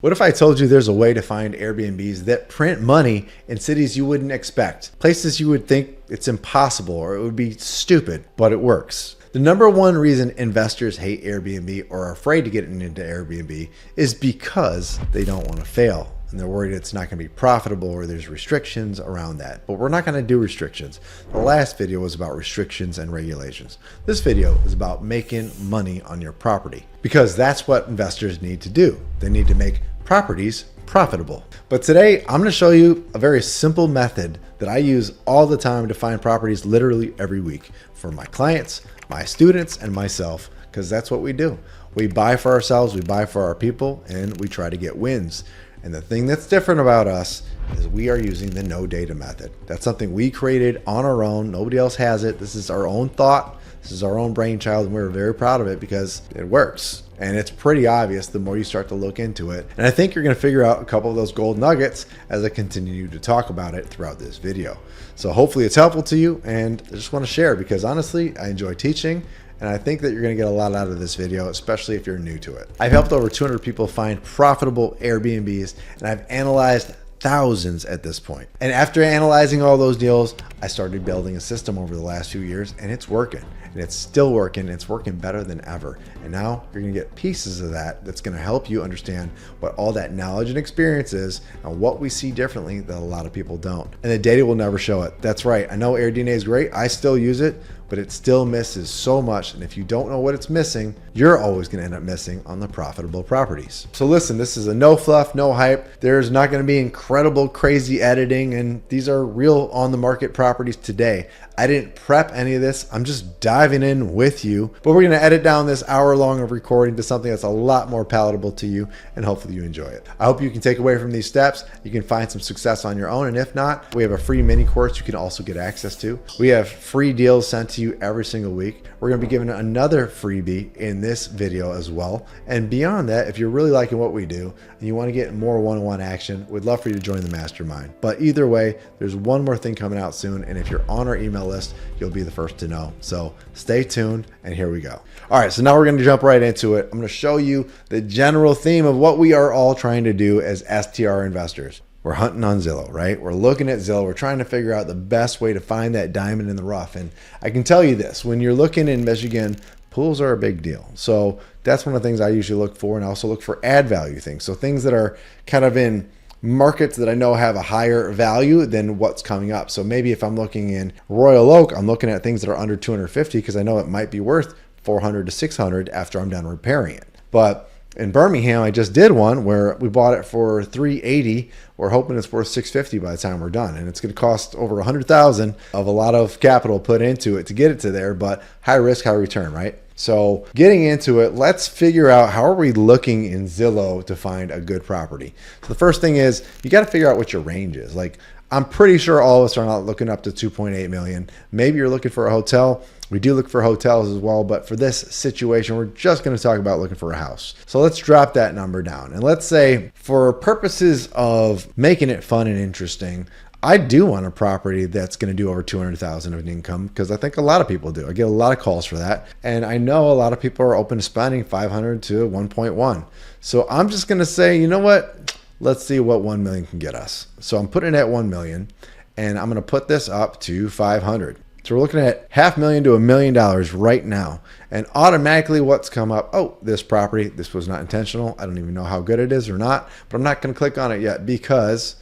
What if I told you there's a way to find Airbnbs that print money in cities you wouldn't expect? Places you would think it's impossible or it would be stupid, but it works. The number one reason investors hate Airbnb or are afraid to get into Airbnb is because they don't want to fail. And they're worried it's not going to be profitable or there's restrictions around that. But we're not going to do restrictions. The last video was about restrictions and regulations. This video is about making money on your property because that's what investors need to do. They need to make properties profitable. But today I'm going to show you a very simple method that I use all the time to find properties literally every week for my clients, my students, and myself, because that's what we do. We buy for ourselves, we buy for our people, and we try to get wins. And the thing that's different about us is we are using the no data method. That's something we created on our own. Nobody else has it. This is our own thought. This is our own brainchild, and we're very proud of it because it works. And it's pretty obvious the more you start to look into it. And I think you're going to figure out a couple of those gold nuggets as I continue to talk about it throughout this video. So hopefully it's helpful to you, and I just want to share because honestly, I enjoy teaching. And I think that you're going to get a lot out of this video, especially if you're new to it. I've helped over 200 people find profitable Airbnbs, and I've analyzed thousands at this point. And after analyzing all those deals, I started building a system over the last few years, and it's working. And it's still working. It's working better than ever. And now you're going to get pieces of that that's going to help you understand what all that knowledge and experience is and what we see differently that a lot of people don't. And the data will never show it. That's right. I know AirDNA is great. I still use it, but it still misses so much. And if you don't know what it's missing, you're always going to end up missing on the profitable properties. So listen, this is a no fluff, no hype. There's not going to be incredible, crazy editing. And these are real on the market properties today. I didn't prep any of this. I'm just diving in with you, but we're going to edit down this hour long of recording to something that's a lot more palatable to you, and hopefully you enjoy it. I hope you can take away from these steps. You can find some success on your own. And if not, we have a free mini course you can also get access to. We have free deals sent to you every single week. We're going to be giving another freebie in this video as well. And beyond that, if you're really liking what we do and you want to get more one-on-one action, we'd love for you to join the mastermind. But either way, there's one more thing coming out soon. And if you're on our email list, you'll be the first to know. So stay tuned, and here we go. All right, so now we're going to jump right into it. I'm going to show you the general theme of what we are all trying to do as STR investors. We're hunting on Zillow, right? We're looking at Zillow. We're trying to figure out the best way to find that diamond in the rough. And I can tell you this, when you're looking in Michigan, pools are a big deal. So that's one of the things I usually look for. And I also look for add value things. So things that are kind of in markets that I know have a higher value than what's coming up. So maybe if I'm looking in Royal Oak, I'm looking at things that are under 250 because I know it might be worth 400 to 600 after I'm done repairing it. But in Birmingham, I just did one where we bought it for 380. We're hoping it's worth 650 by the time we're done. And it's going to cost over 100,000 of a lot of capital put into it to get it to there, but high risk, high return, right? So getting into it, let's figure out how are we looking in Zillow to find a good property. So the first thing is you got to figure out what your range is. Like, I'm pretty sure all of us are not looking up to 2.8 million. Maybe you're looking for a hotel. We do look for hotels as well, but for this situation, we're just going to talk about looking for a house. So let's drop that number down. And let's say for purposes of making it fun and interesting, I do want a property that's going to do over 200,000 of income because I think a lot of people do. I get a lot of calls for that. And I know a lot of people are open to spending 500 to 1.1. So I'm just going to say, you know what? Let's see what 1 million can get us. So I'm putting it at 1 million and I'm going to put this up to 500. So we're looking at $500,000 to $1 million right now. And automatically what's come up? Oh, this property, this was not intentional. I don't even know how good it is or not, but I'm not going to click on it yet because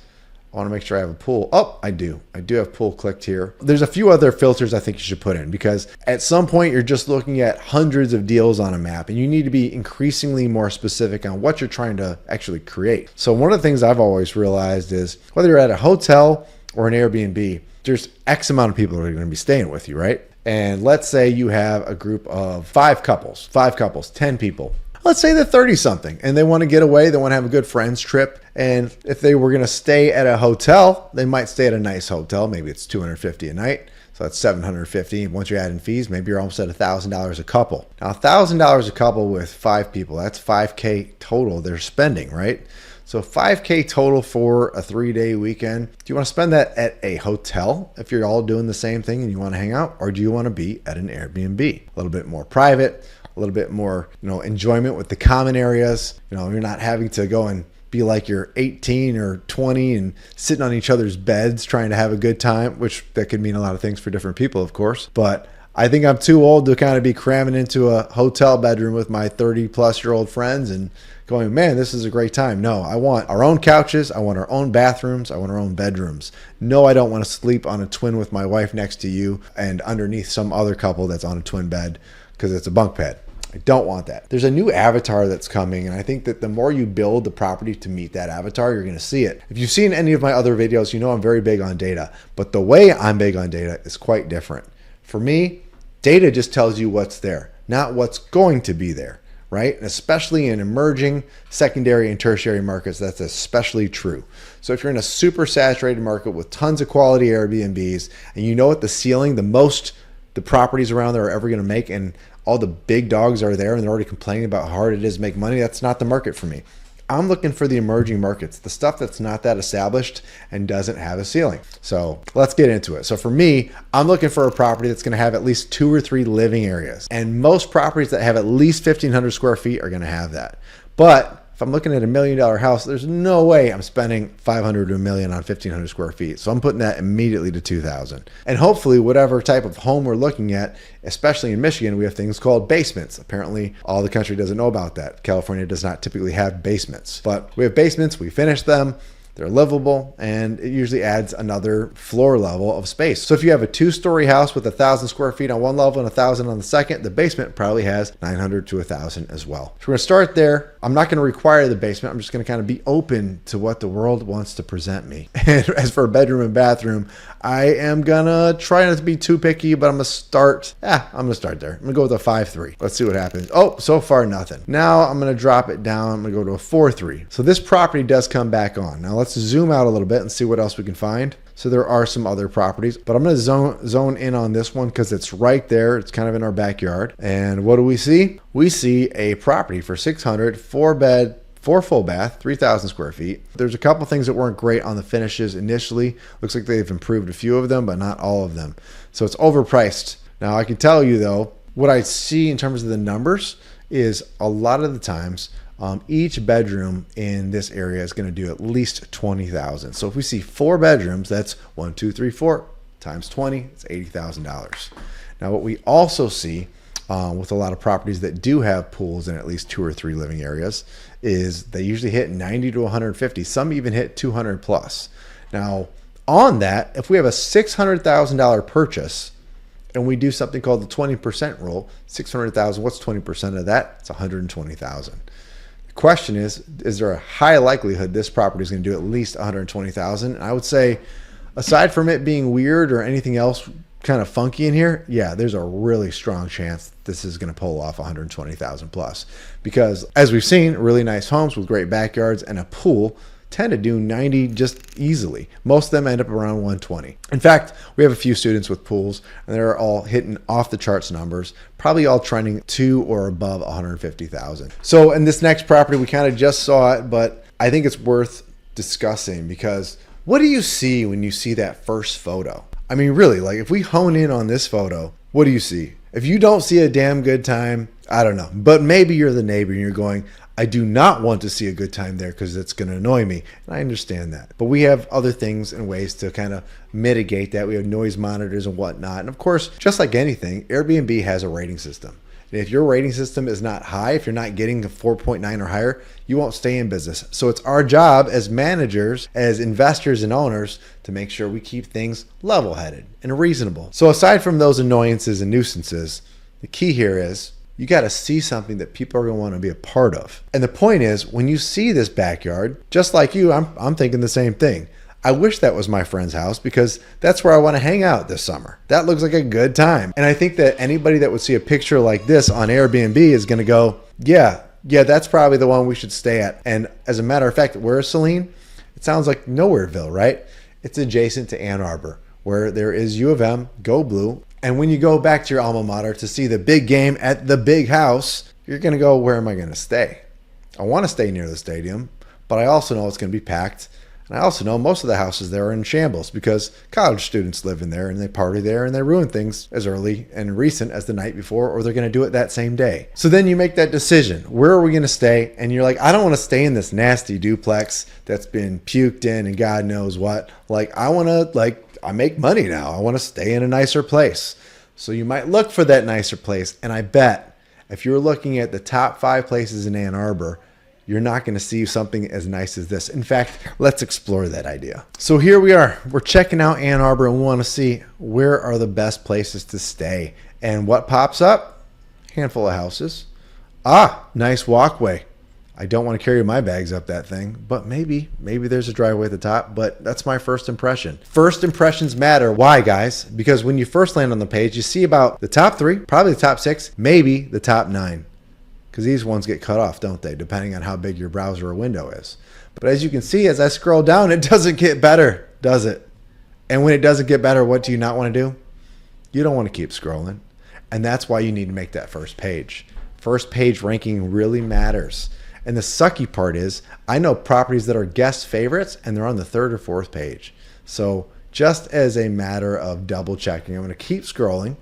I want to make sure I have a pool. Oh, I do. I do have pool clicked here. There's a few other filters I think you should put in because at some point you're just looking at hundreds of deals on a map and you need to be increasingly more specific on what you're trying to actually create. So one of the things I've always realized is whether you're at a hotel or an Airbnb, there's X amount of people that are going to be staying with you, right? And let's say you have a group of five couples, 10 people. Let's say they're 30 something and they want to get away. They want to have a good friends trip. And if they were going to stay at a hotel, they might stay at a nice hotel. Maybe it's $250 a night. So that's $750. Once you add in fees, maybe you're almost at $1,000 a couple. Now, $1,000 a couple with 5 people, that's $5K total they're spending, right? So $5K total for a 3-day weekend. Do you want to spend that at a hotel if you're all doing the same thing and you want to hang out? Or do you want to be at an Airbnb? A little bit more private, a little bit more, enjoyment with the common areas. You're not having to go and be like you're 18 or 20 and sitting on each other's beds trying to have a good time, which that could mean a lot of things for different people, of course. But I think I'm too old to kind of be cramming into a hotel bedroom with my 30-plus-year-old friends and going, man, this is a great time. No, I want our own couches. I want our own bathrooms. I want our own bedrooms. No, I don't want to sleep on a twin with my wife next to you and underneath some other couple that's on a twin bed because it's a bunk bed. I don't want that. There's a new avatar that's coming, and I think that the more you build the property to meet that avatar, you're going to see it. If you've seen any of my other videos, you know I'm very big on data, but the way I'm big on data is quite different. For me, data just tells you what's there, not what's going to be there, right? And especially in emerging secondary and tertiary markets, that's especially true. So if you're in a super saturated market with tons of quality Airbnbs, and you know what the ceiling, the properties around there are ever going to make, and all the big dogs are there and they're already complaining about how hard it is to make money, that's not the market for me. I'm looking for the emerging markets, the stuff that's not that established and doesn't have a ceiling. So let's get into it. So for me, I'm looking for a property that's going to have at least 2 or 3 living areas. And most properties that have at least 1,500 square feet are going to have that. But if I'm looking at $1 million house, there's no way I'm spending $500 to $1 million on 1,500 square feet. So I'm putting that immediately to 2,000. And hopefully whatever type of home we're looking at, especially in Michigan, we have things called basements. Apparently all the country doesn't know about that. California does not typically have basements, but we have basements, we finish them. They're livable, and it usually adds another floor level of space. So if you have a 2-story house with 1,000 square feet on one level and 1,000 on the second, the basement probably has 900 to 1,000 as well. So we're gonna start there. I'm not gonna require the basement. I'm just gonna kind of be open to what the world wants to present me. And as for bedroom and bathroom, I am gonna try not to be too picky, but I'm gonna start there. I'm gonna go with a 5.3. Let's see what happens. Oh, so far nothing. Now I'm gonna drop it down. I'm gonna go to a 4.3. So this property does come back on. Now let's zoom out a little bit and see what else we can find. So there are some other properties, but I'm going to zone in on this one because it's right there. It's kind of in our backyard. And what do we see? We see a property for 600, 4-bed, 4 full bath, 3,000 square feet. There's a couple things that weren't great on the finishes initially. Looks like they've improved a few of them, but not all of them. So it's overpriced. Now I can tell you though, what I see in terms of the numbers is a lot of the times each bedroom in this area is going to do at least 20,000. So if we see 4 bedrooms, that's 1, 2, 3, 4 times 20, it's $80,000. Now what we also see with a lot of properties that do have pools in at least 2 or 3 living areas is they usually hit 90 to 150. Some even hit 200 plus. Now on that, if we have a $600,000 purchase and we do something called the 20% rule, 600,000, what's 20% of that? It's 120,000. Question is there a high likelihood this property is going to do at least 120,000? And I would say, aside from it being weird or anything else kind of funky in here, yeah, there's a really strong chance this is going to pull off 120,000 plus. Because as we've seen, really nice homes with great backyards and a pool tend to do 90 just easily. Most of them end up around 120. In fact, we have a few students with pools and they're all hitting off the charts numbers, probably all trending to or above 150,000. So in this next property, we kind of just saw it, but I think it's worth discussing because what do you see when you see that first photo? I mean, really, like if we hone in on this photo, what do you see? If you don't see a damn good time, I don't know, but maybe you're the neighbor and you're going, I do not want to see a good time there because it's going to annoy me. And I understand that. But we have other things and ways to kind of mitigate that. We have noise monitors and whatnot. And of course, just like anything, Airbnb has a rating system. And if your rating system is not high, if you're not getting a 4.9 or higher, you won't stay in business. So it's our job as managers, as investors and owners to make sure we keep things level-headed and reasonable. So aside from those annoyances and nuisances, the key here is you got to see something that people are going to want to be a part of. And the point is, when you see this backyard, just like you, I'm thinking the same thing. I wish that was my friend's house because that's where I want to hang out this summer. That looks like a good time. And I think that anybody that would see a picture like this on Airbnb is going to go, yeah, that's probably the one we should stay at. And as a matter of fact, where is Saline? It sounds like Nowhereville, right? It's adjacent to Ann Arbor, where there is U of M, Go Blue. And when you go back to your alma mater to see the big game at the big house, you're going to go, where am I going to stay? I want to stay near the stadium, but I also know it's going to be packed. And I also know most of the houses there are in shambles because college students live in there and they party there and they ruin things as early and recent as the night before, or they're going to do it that same day. So then you make that decision. Where are we going to stay? And you're like, I don't want to stay in this nasty duplex that's been puked in and God knows what. Like, I make money now. I want to stay in a nicer place. So you might look for that nicer place. And I bet if you're looking at the top 5 places in Ann Arbor, you're not going to see something as nice as this. In fact, let's explore that idea. So here we are. We're checking out Ann Arbor and we want to see where are the best places to stay. And what pops up? Handful of houses. Nice walkway. I don't want to carry my bags up that thing, but maybe there's a driveway at the top, but that's my first impression. First impressions matter. Why, guys? Because when you first land on the page, you see about the top 3, probably the top 6, maybe the top 9. Because these ones get cut off, don't they? Depending on how big your browser or window is. But as you can see, as I scroll down, it doesn't get better, does it? And when it doesn't get better, what do you not want to do? You don't want to keep scrolling. And that's why you need to make that first page. First page ranking really matters. And the sucky part is, I know properties that are guest favorites and they're on the 3rd or 4th page. So just as a matter of double checking, I'm going to keep scrolling.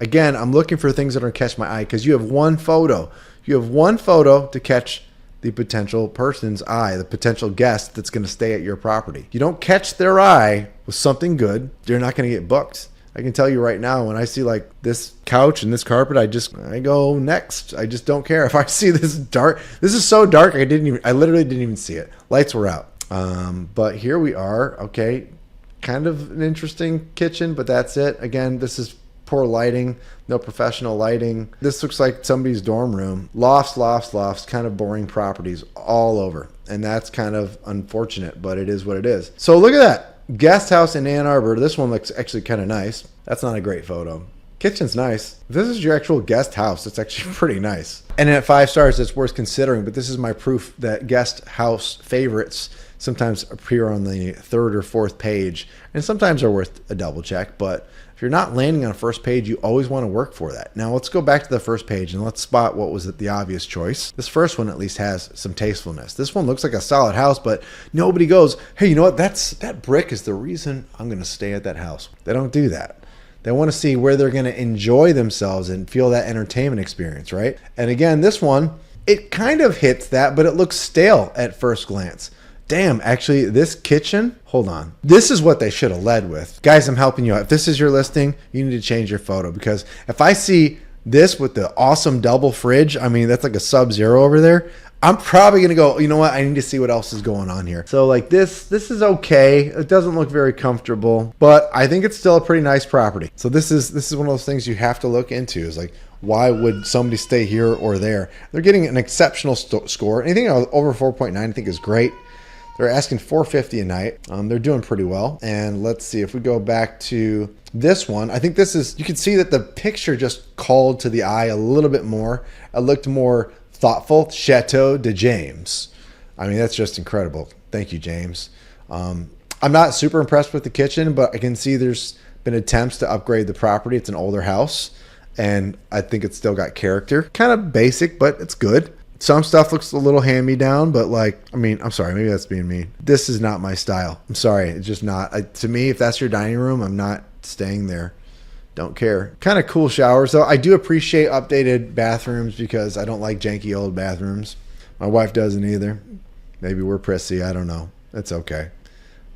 Again, I'm looking for things that are going to catch my eye because you have one photo. You have one photo to catch the potential person's eye, the potential guest that's going to stay at your property. You don't catch their eye with something good, you're not going to get booked. I can tell you right now, when I see like this couch and this carpet, I go next. I just don't care. If I see this dark, this is so dark, I literally didn't even see it. Lights were out. But here we are. Okay, kind of an interesting kitchen, but that's it. Again, this is poor lighting, no professional lighting. This looks like somebody's dorm room. Lofts, kind of boring properties all over. And that's kind of unfortunate, but it is what it is. So look at that. Guest house in Ann Arbor. This one looks actually kind of nice. That's not a great photo. Kitchen's nice. If this is your actual guest house, it's actually pretty nice. And at 5 stars, it's worth considering, but this is my proof that guest house favorites sometimes appear on the 3rd or 4th page, and sometimes are worth a double check. But if you're not landing on a first page, you always want to work for that. Now let's go back to the first page and let's spot what was the obvious choice. This first one at least has some tastefulness. This one looks like a solid house, but nobody goes, hey, you know what? That brick is the reason I'm going to stay at that house. They don't do that. They want to see where they're going to enjoy themselves and feel that entertainment experience, right? And again, this one, it kind of hits that, but it looks stale at first glance. Damn, actually, this kitchen, hold on. This is what they should have led with. Guys, I'm helping you out. If this is your listing, you need to change your photo, because if I see this with the awesome double fridge, I mean, that's like a Sub-Zero over there, I'm probably going to go, you know what? I need to see what else is going on here. So like this is okay. It doesn't look very comfortable, but I think it's still a pretty nice property. So this is one of those things you have to look into, is like, why would somebody stay here or there? They're getting an exceptional score. Anything over 4.9 I think is great. They're asking $450 a night. They're doing pretty well. And let's see, if we go back to this one, I think this is, you can see that the picture just called to the eye a little bit more. It looked more thoughtful. Chateau de James. I mean, that's just incredible. Thank you, James. I'm not super impressed with the kitchen, but I can see there's been attempts to upgrade the property. It's an older house, and I think it's still got character. Kind of basic, but it's good. Some stuff looks a little hand-me-down, but like, I mean, I'm sorry, maybe that's being mean. This is not my style. I'm sorry, it's just not. To me, if that's your dining room, I'm not staying there. Don't care. Kind of cool showers, though. I do appreciate updated bathrooms because I don't like janky old bathrooms. My wife doesn't either. Maybe we're prissy, I don't know. It's okay.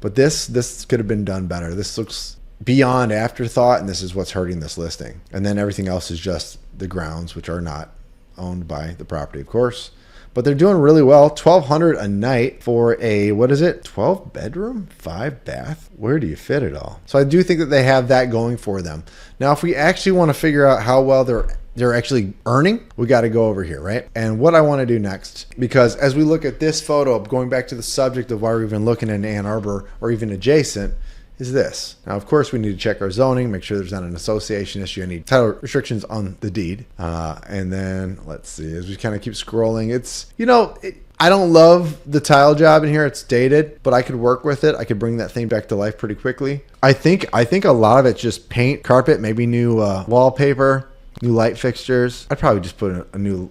But this could have been done better. This looks beyond afterthought, and this is what's hurting this listing. And then everything else is just the grounds, which are not owned by the property, of course, but they're doing really well. $1,200 a night for a, what is it, 12 bedroom, 5 bath? Where do you fit it all? So I do think that they have that going for them. Now, if we actually want to figure out how well they're actually earning, we got to go over here, right? And what I want to do next, because as we look at this photo, going back to the subject of why we're even looking in Ann Arbor or even adjacent, is this. Now, of course, we need to check our zoning, make sure there's not an association issue, any title restrictions on the deed. And then let's see, as we kind of keep scrolling, it's, you know, I don't love the tile job in here. It's dated, but I could work with it. I could bring that thing back to life pretty quickly. I think a lot of it's just paint, carpet, maybe new wallpaper, new light fixtures. I'd probably just put a new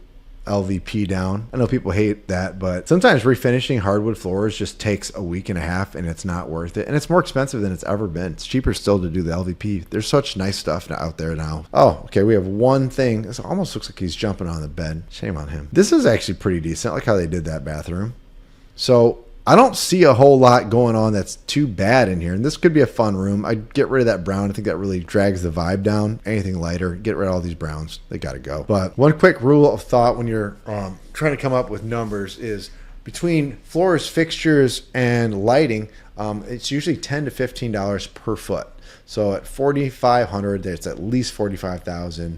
LVP down. I know people hate that, but sometimes refinishing hardwood floors just takes a week and a half and it's not worth it. And it's more expensive than it's ever been. It's cheaper still to do the LVP. There's such nice stuff out there now. Oh, okay. We have one thing. This almost looks like he's jumping on the bed. Shame on him. This is actually pretty decent. I like how they did that bathroom. So I don't see a whole lot going on that's too bad in here. And this could be a fun room. I'd get rid of that brown. I think that really drags the vibe down. Anything lighter, get rid of all these browns. They got to go. But one quick rule of thought when you're trying to come up with numbers is between floors, fixtures, and lighting, it's usually $10 to $15 per foot. So at $4,500, it's at least $45,000.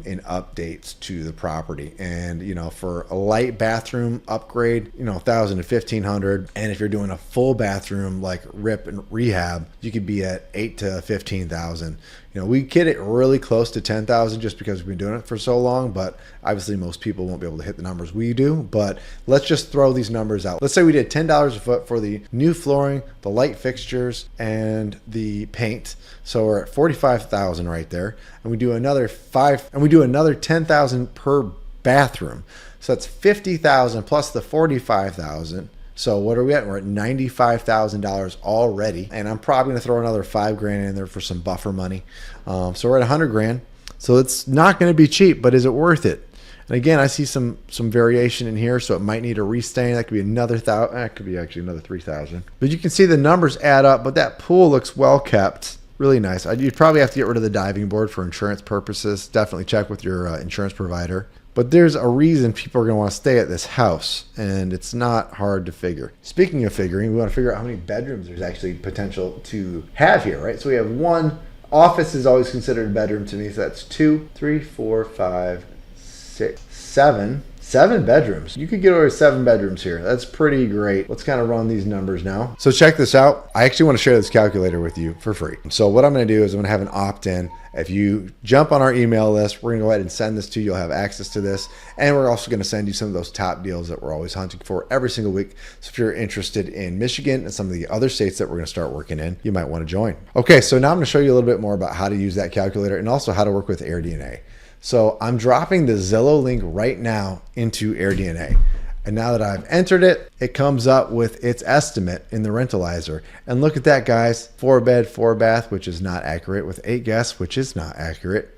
In updates to the property. And for a light bathroom upgrade, $1,000 to $1,500. And if you're doing a full bathroom like rip and rehab, you could be at $8,000 to $15,000. We get it really close to $10,000 just because we've been doing it for so long, but obviously most people won't be able to hit the numbers we do. But let's just throw these numbers out. Let's say we did $10 a foot for the new flooring, the light fixtures, and the paint. So we're at $45,000 right there, and we do another $10,000 per bathroom. So that's $50,000 plus the $45,000. So what are we at? We're at $95,000 already, and I'm probably going to throw another $5,000 in there for some buffer money. So we're at $100,000. So it's not going to be cheap, but is it worth it? And again, I see some variation in here, so it might need a restain. That could be another $1,000. That could be actually another $3,000. But you can see the numbers add up. But that pool looks well kept. Really nice. You'd probably have to get rid of the diving board for insurance purposes. Definitely check with your insurance provider. But there's a reason people are going to want to stay at this house, and it's not hard to figure. Speaking of figuring, we want to figure out how many bedrooms there's actually potential to have here, right? So we have one. Office is always considered a bedroom to me, so that's 2, 3, 4, 5, 6, 7. 7 bedrooms. You could get over 7 bedrooms here. That's pretty great. Let's kind of run these numbers now. So check this out. I actually want to share this calculator with you for free. So what I'm going to do is I'm going to have an opt-in. If you jump on our email list, we're going to go ahead and send this to you. You'll have access to this. And we're also going to send you some of those top deals that we're always hunting for every single week. So if you're interested in Michigan and some of the other states that we're going to start working in, you might want to join. Okay, so now I'm going to show you a little bit more about how to use that calculator and also how to work with AirDNA. So I'm dropping the Zillow link right now into AirDNA. And now that I've entered it, it comes up with its estimate in the rentalizer. And look at that, guys. 4 bed, 4 bath, which is not accurate, with 8 guests, which is not accurate,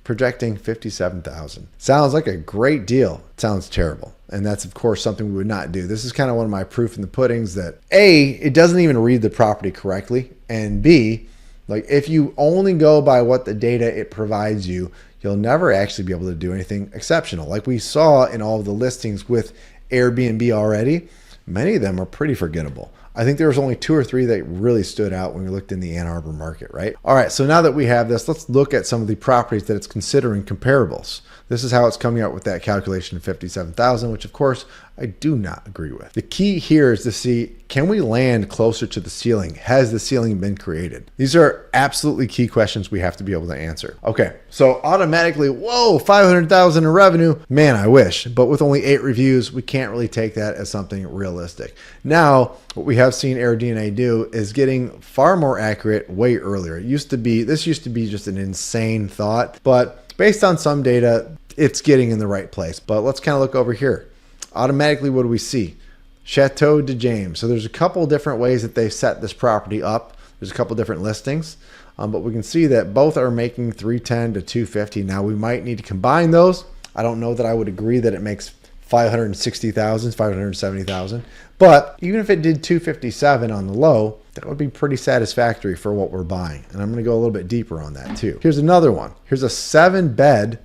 projecting $57,000. Sounds like a great deal. It sounds terrible. And that's, of course, something we would not do. This is kind of one of my proof in the puddings that A, it doesn't even read the property correctly. And B, like if you only go by what the data it provides you, you'll never actually be able to do anything exceptional. Like we saw in all of the listings with Airbnb already, many of them are pretty forgettable. I think there was only 2 or 3 that really stood out when we looked in the Ann Arbor market, right? All right, so now that we have this, let's look at some of the properties that it's considering comparables. This is how it's coming out with that calculation of $57,000, which of course I do not agree with. The key here is to see, can we land closer to the ceiling? Has the ceiling been created? These are absolutely key questions we have to be able to answer. Okay, so automatically, whoa, $500,000 in revenue. Man, I wish, but with only 8 reviews, we can't really take that as something realistic. Now, what we have seen AirDNA do is getting far more accurate way earlier. This used to be just an insane thought, but based on some data, it's getting in the right place. But let's kind of look over here. Automatically, what do we see? Chateau de James. So there's a couple different ways that they've set this property up. There's a couple different listings, but we can see that both are making $310,000 to $250,000. Now we might need to combine those. I don't know that I would agree that it makes $560,000, $570,000. But even if it did $257,000 on the low, that would be pretty satisfactory for what we're buying. And I'm going to go a little bit deeper on that too. Here's another one. Here's a 7 bed,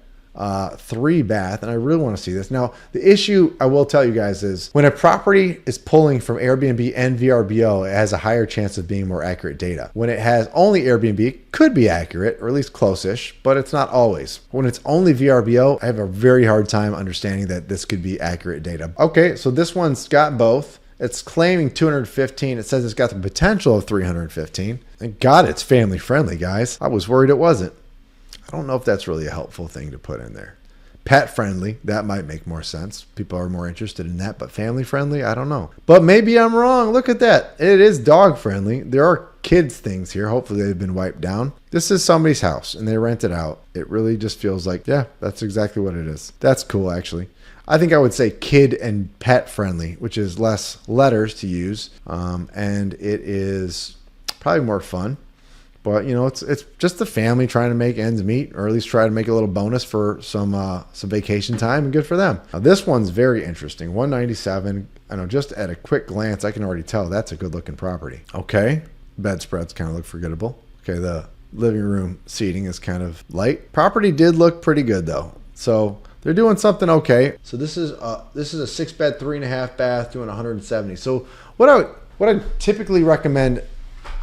3 bath, and I really want to see this. Now, the issue I will tell you guys is when a property is pulling from Airbnb and VRBO, it has a higher chance of being more accurate data. When it has only Airbnb, it could be accurate, or at least close-ish, but it's not always. When it's only VRBO, I have a very hard time understanding that this could be accurate data. Okay, so this one's got both. It's claiming 215. It says it's got the potential of 315. Thank God it's family friendly, guys. I was worried it wasn't. I don't know if that's really a helpful thing to put in there. Pet friendly, that might make more sense. People are more interested in that, but family friendly, I don't know. But maybe I'm wrong. Look at that. It is dog friendly. There are kids things here. Hopefully they've been wiped down. This is somebody's house and they rent it out. It really just feels like, yeah, that's exactly what it is. That's cool, actually. I think I would say kid and pet friendly, which is less letters to use. And it is probably more fun. But, you know, it's just the family trying to make ends meet, or at least try to make a little bonus for some vacation time, and good for them. Now, this one's very interesting. 197. I know, just at a quick glance, I can already tell that's a good looking property. Okay. Bedspreads kind of look forgettable. Okay. The living room seating is kind of light. Property did look pretty good though. So they're doing something okay. So this is a 6-bed, 3.5 bath, doing 170. So what I typically recommend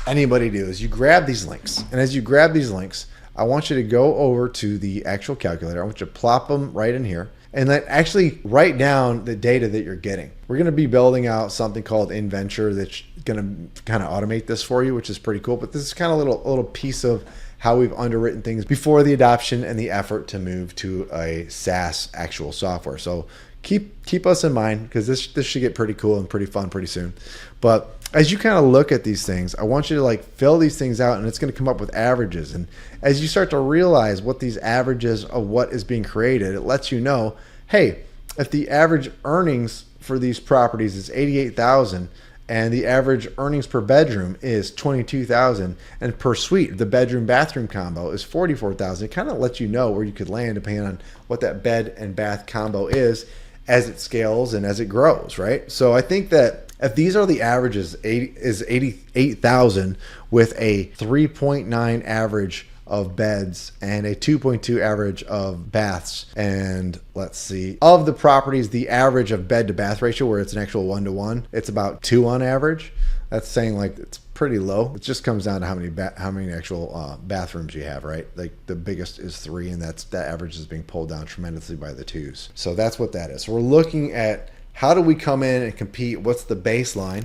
anybody do is you grab these links, and as you grab these links, I want you to go over to the actual calculator. I want you to plop them right in here, and then actually write down the data that you're getting. We're going to be building out something called InVenture that's going to kind of automate this for you, which is pretty cool. But this is kind of a little piece of how we've underwritten things before the adoption and the effort to move to a SaaS actual software. So keep us in mind, because this should get pretty cool and pretty fun pretty soon. But as you kind of look at these things, I want you to like fill these things out, and it's going to come up with averages. And as you start to realize what these averages of what is being created, it lets you know, hey, if the average earnings for these properties is 88,000 and the average earnings per bedroom is 22,000, and per suite, the bedroom bathroom combo is 44,000, it kind of lets you know where you could land depending on what that bed and bath combo is as it scales and as it grows, right? So I think that if these are the averages, 88,000 with a 3.9 average of beds and a 2.2 average of baths, and let's see, of the properties, the average of bed to bath ratio, where it's an actual 1-to-1, it's about 2 on average. That's saying like it's pretty low. It just comes down to how many actual bathrooms you have, right? Like the biggest is 3, and that average is being pulled down tremendously by the 2s. So that's what that is. So we're looking at how do we come in and compete? What's the baseline?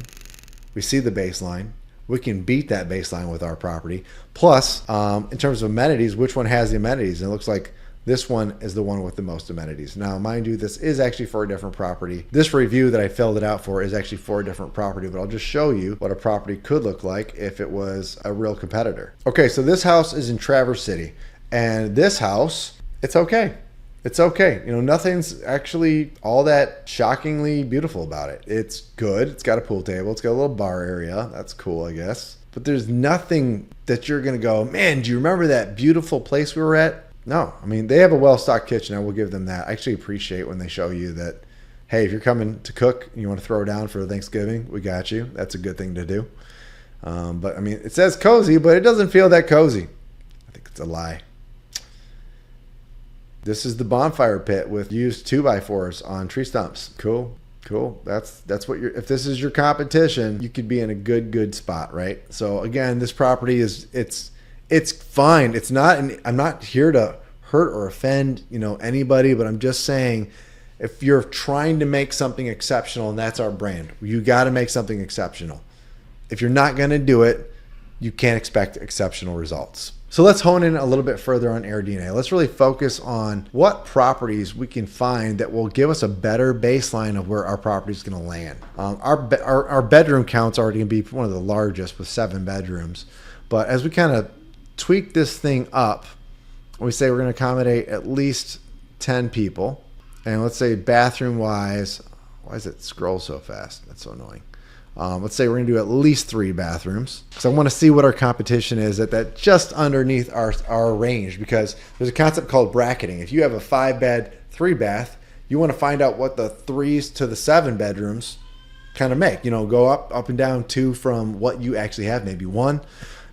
We see the baseline. We can beat that baseline with our property. Plus, in terms of amenities, which one has the amenities? And it looks like this one is the one with the most amenities. Now, mind you, this is actually for a different property. This review that I filled it out for is actually for a different property, but I'll just show you what a property could look like if it was a real competitor. Okay, so this house is in Traverse City, and this house, it's okay. It's okay. You know, nothing's actually all that shockingly beautiful about it. It's good. It's got a pool table. It's got a little bar area. That's cool, I guess. But there's nothing that you're going to go, man, do you remember that beautiful place we were at? No. I mean, they have a well-stocked kitchen. I will give them that. I actually appreciate when they show you that, hey, if you're coming to cook and you want to throw down for Thanksgiving, we got you. That's a good thing to do. But, I mean, it says cozy, but it doesn't feel that cozy. I think it's a lie. This is the bonfire pit with used 2x4s on tree stumps. Cool. That's what if this is your competition, you could be in a good spot, right? So again, this property is it's fine. It's not, I'm not here to hurt or offend, you know, anybody, but I'm just saying, if you're trying to make something exceptional, and that's our brand, you got to make something exceptional. If you're not going to do it, you can't expect exceptional results. So let's hone in a little bit further on AirDNA. Let's really focus on what properties we can find that will give us a better baseline of where our property is going to land. Our bedroom count's already going to be one of the largest with 7 bedrooms. But as we kind of tweak this thing up, we say we're going to accommodate at least 10 people. And let's say bathroom wise, why does it scroll so fast? That's so annoying. Let's say we're going to do at least 3 bathrooms. So I want to see what our competition is at that just underneath our range, because there's a concept called bracketing. If you have a 5-bed, 3-bath, you want to find out what the 3s to the 7 bedrooms kind of make. You know, go up and down 2 from what you actually have, maybe 1.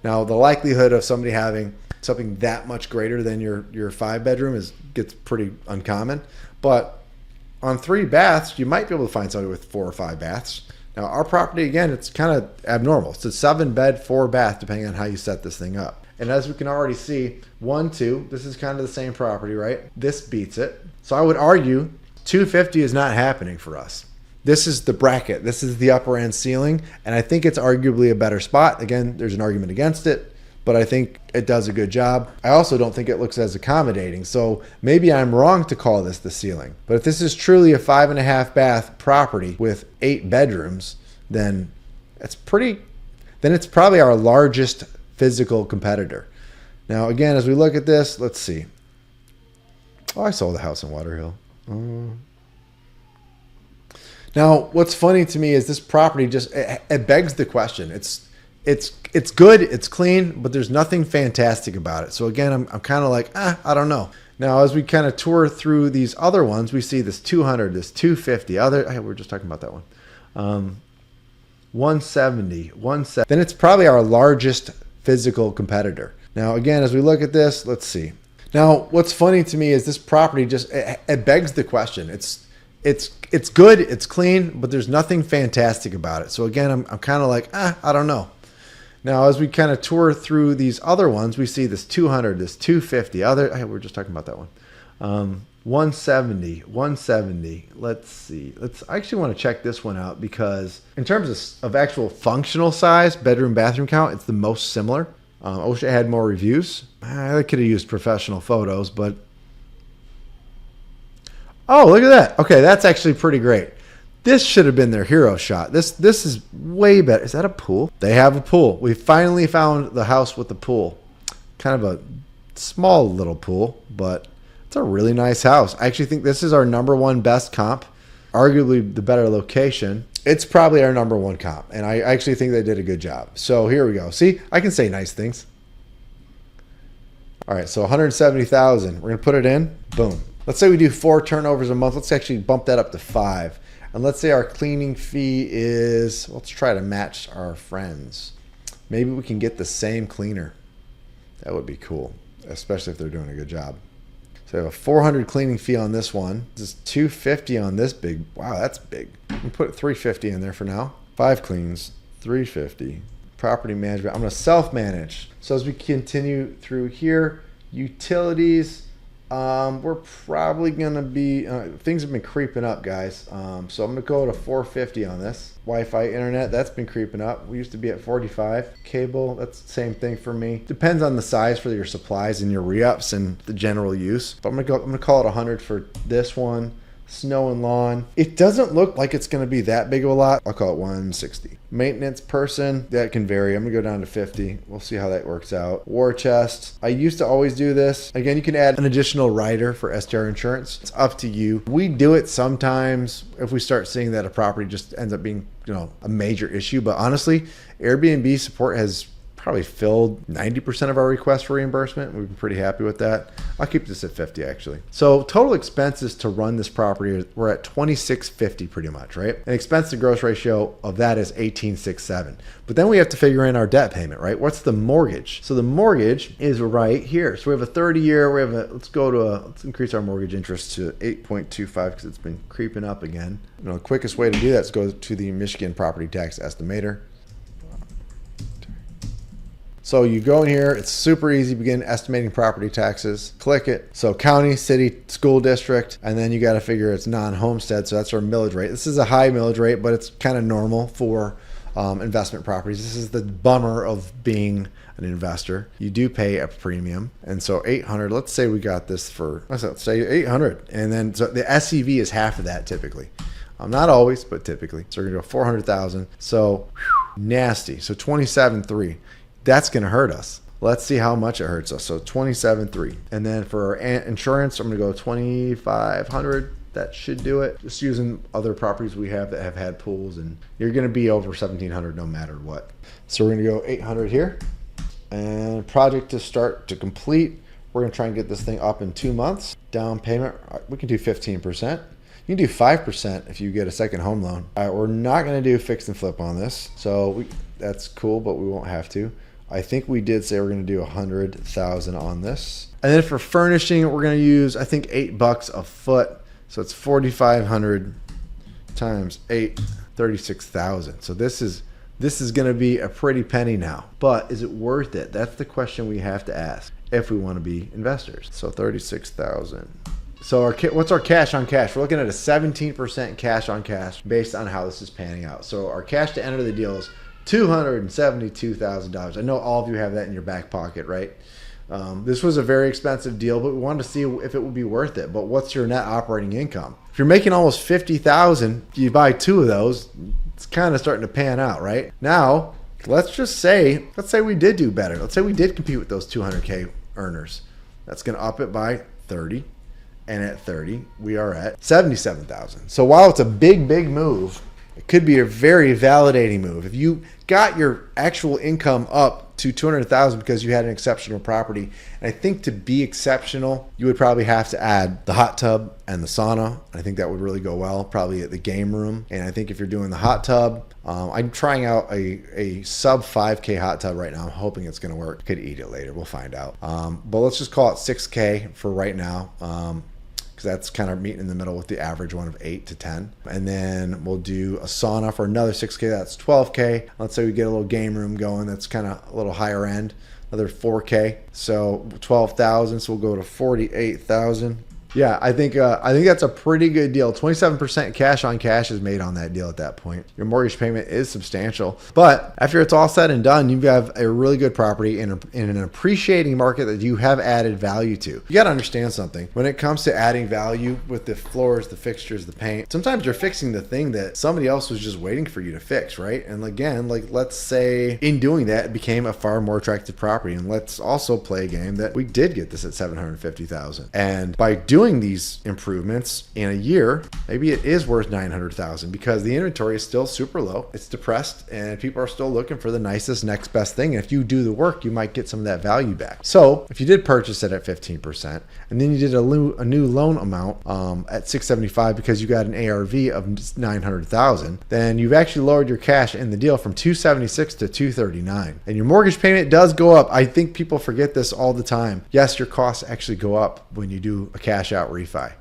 Now, the likelihood of somebody having something that much greater than your 5-bedroom gets pretty uncommon. But on 3 baths, you might be able to find somebody with 4 or 5 baths. Now, our property, again, it's kind of abnormal. It's a 7-bed, 4-bath, depending on how you set this thing up. And as we can already see, 1, 2, this is kind of the same property, right? This beats it. So I would argue 250 is not happening for us. This is the bracket. This is the upper end ceiling. And I think it's arguably a better spot. Again, there's an argument against it, but I think it does a good job. I also don't think it looks as accommodating. So maybe I'm wrong to call this the ceiling. But if this is truly a 5.5 bath property with 8 bedrooms, then it's probably our largest physical competitor. Now, again, as we look at this, let's see. Oh, I sold a house in Water Hill. Now, what's funny to me is this property just, it begs the question. It's good, it's clean, but there's nothing fantastic about it. So again, I'm kind of like, I don't know. Now, as we kind of tour through these other ones, we see this 200, this 250, we were just talking about that one. 170, 170. Then it's probably our largest physical competitor. Now, again, as we look at this, let's see. Now, what's funny to me is this property just, it begs the question. It's good, it's clean, but there's nothing fantastic about it. So again, I'm kind of like, I don't know. Now, as we kind of tour through these other ones, we see this 200, this 250, we were just talking about that one. 170, 170. Let's see. I actually want to check this one out because in terms of actual functional size, bedroom, bathroom count, it's the most similar. I wish I had more reviews. I could have used professional photos, but oh, look at that. Okay, that's actually pretty great. This should have been their hero shot. This is way better. Is that a pool? They have a pool. We finally found the house with the pool. Kind of a small little pool, but it's a really nice house. I actually think this is our #1 best comp, arguably the better location. It's probably our #1 comp, and I actually think they did a good job. So here we go. See, I can say nice things. All right, so 170,000. We're gonna put it in. Boom. Let's say we do 4 turnovers a month. Let's actually bump that up to 5. And let's say our cleaning fee is, let's try to match our friends. Maybe we can get the same cleaner. That would be cool, especially if they're doing a good job. So we have a 400 cleaning fee on this one. This is 250 on this big. Wow, that's big. We can put 350 in there for now. 5 cleans, 350. Property management. I'm going to self-manage. So as we continue through here, utilities. We're probably gonna be things have been creeping up, guys, so I'm gonna go to 450 on this. Wi-Fi, internet, that's been creeping up. We used to be at 45. Cable, that's the same thing for me. Depends on the size for your supplies and your re-ups and the general use, but I'm gonna call it 100 for this one. Snow and lawn, it doesn't look like it's going to be that big of a lot. I'll call it 160. Maintenance person, that can vary. I'm gonna go down to 50. We'll see how that works out. War chest, I used to always do this. Again, you can add an additional rider for STR insurance. It's up to you. We do it sometimes if we start seeing that a property just ends up being, a major issue. But honestly, Airbnb support has probably filled 90% of our requests for reimbursement. We've been pretty happy with that. I'll keep this at 50 actually. So total expenses to run this property, we're at $26.50 pretty much, right? And expense to gross ratio of that is 18.67. But then we have to figure in our debt payment, right? What's the mortgage? So the mortgage is right here. So we have a 30-year, let's increase our mortgage interest to 8.25 because it's been creeping up again. The quickest way to do that is go to the Michigan Property Tax Estimator. So you go in here, it's super easy, begin estimating property taxes, click it. So county, city, school district, and then you got to figure it's non-homestead. So that's our millage rate. This is a high millage rate, but it's kind of normal for investment properties. This is the bummer of being an investor. You do pay a premium. And so 800, let's say we got this for, let's say 800. And then so the SEV is half of that typically. Not always, but typically. So we're gonna go 400,000. So nasty. So 27.3. That's going to hurt us. Let's see how much it hurts us. So 27.3. And then for our insurance, I'm going to go 2,500. That should do it. Just using other properties we have that have had pools, and you're going to be over 1,700 no matter what. So we're going to go 800 here. And project to start to complete. We're going to try and get this thing up in 2 months. Down payment, we can do 15%. You can do 5% if you get a second home loan. We're not going to do fix and flip on this. So that's cool, but we won't have to. I think we did say we're going to do 100,000 on this. And then for furnishing, we're going to use, I think, $8 a foot. So it's 4,500 times 8, 36,000. So this is going to be a pretty penny now. But is it worth it? That's the question we have to ask if we want to be investors. So 36,000. So what's our cash on cash? We're looking at a 17% cash on cash based on how this is panning out. So our cash to enter the deal is $272,000. I know all of you have that in your back pocket, right? This was a very expensive deal, but we wanted to see if it would be worth it. But what's your net operating income? If you're making almost 50,000, you buy 2 of those, it's kind of starting to pan out, right? Now, let's say we did do better. Let's say we did compete with those 200K earners. That's going to up it by 30. and at 30, we are at 77,000. So while it's a big move, it could be a very validating move. If you got your actual income up to 200,000 because you had an exceptional property, and I think to be exceptional, you would probably have to add the hot tub and the sauna. I think that would really go well, probably at the game room. And I think if you're doing the hot tub, I'm trying out a sub 5K hot tub right now. I'm hoping it's going to work. Could eat it later. We'll find out. But let's just call it 6K for right now. Because that's kind of meeting in the middle with the average one of 8 to 10. And then we'll do a sauna for another 6K. That's 12K. Let's say we get a little game room going. That's kind of a little higher end. Another 4K. So 12,000. So we'll go to 48,000. Yeah, I think that's a pretty good deal. 27% cash on cash is made on that deal at that point. Your mortgage payment is substantial. But after it's all said and done, you have a really good property in an appreciating market that you have added value to. You got to understand something. When it comes to adding value with the floors, the fixtures, the paint, sometimes you're fixing the thing that somebody else was just waiting for you to fix, right? And again, like let's say in doing that, it became a far more attractive property. And let's also play a game that we did get this at 750,000. And by doing these improvements in a year, maybe it is worth 900,000 because the inventory is still super low. It's depressed and people are still looking for the nicest next best thing. And if you do the work, you might get some of that value back. So if you did purchase it at 15% and then you did a new loan amount at 675 because you got an ARV of 900,000, then you've actually lowered your cash in the deal from 276 to 239. And your mortgage payment does go up. I think people forget this all the time. Yes, your costs actually go up when you do a cash out refi.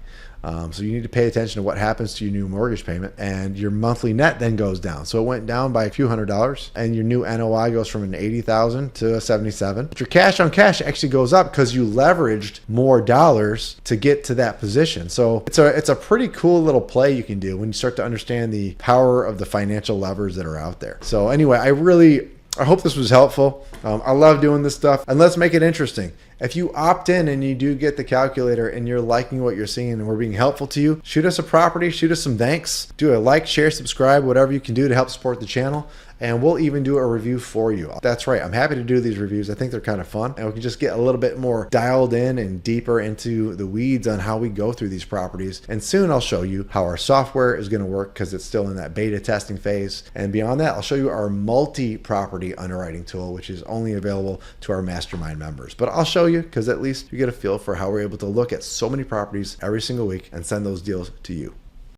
So you need to pay attention to what happens to your new mortgage payment, and your monthly net then goes down. So it went down by a few $100s, and your new NOI goes from an 80,000 to a 77. But your cash on cash actually goes up because you leveraged more dollars to get to that position. So it's a pretty cool little play you can do when you start to understand the power of the financial levers that are out there. So anyway, I hope this was helpful. I love doing this stuff, and let's make it interesting. If you opt in and you do get the calculator and you're liking what you're seeing and we're being helpful to you, shoot us a property, shoot us some thanks, do a like, share, subscribe, whatever you can do to help support the channel. And we'll even do a review for you. That's right. I'm happy to do these reviews. I think they're kind of fun. And we can just get a little bit more dialed in and deeper into the weeds on how we go through these properties. And soon I'll show you how our software is going to work because it's still in that beta testing phase. And beyond that, I'll show you our multi-property underwriting tool, which is only available to our mastermind members. But I'll show you because at least you get a feel for how we're able to look at so many properties every single week and send those deals to you.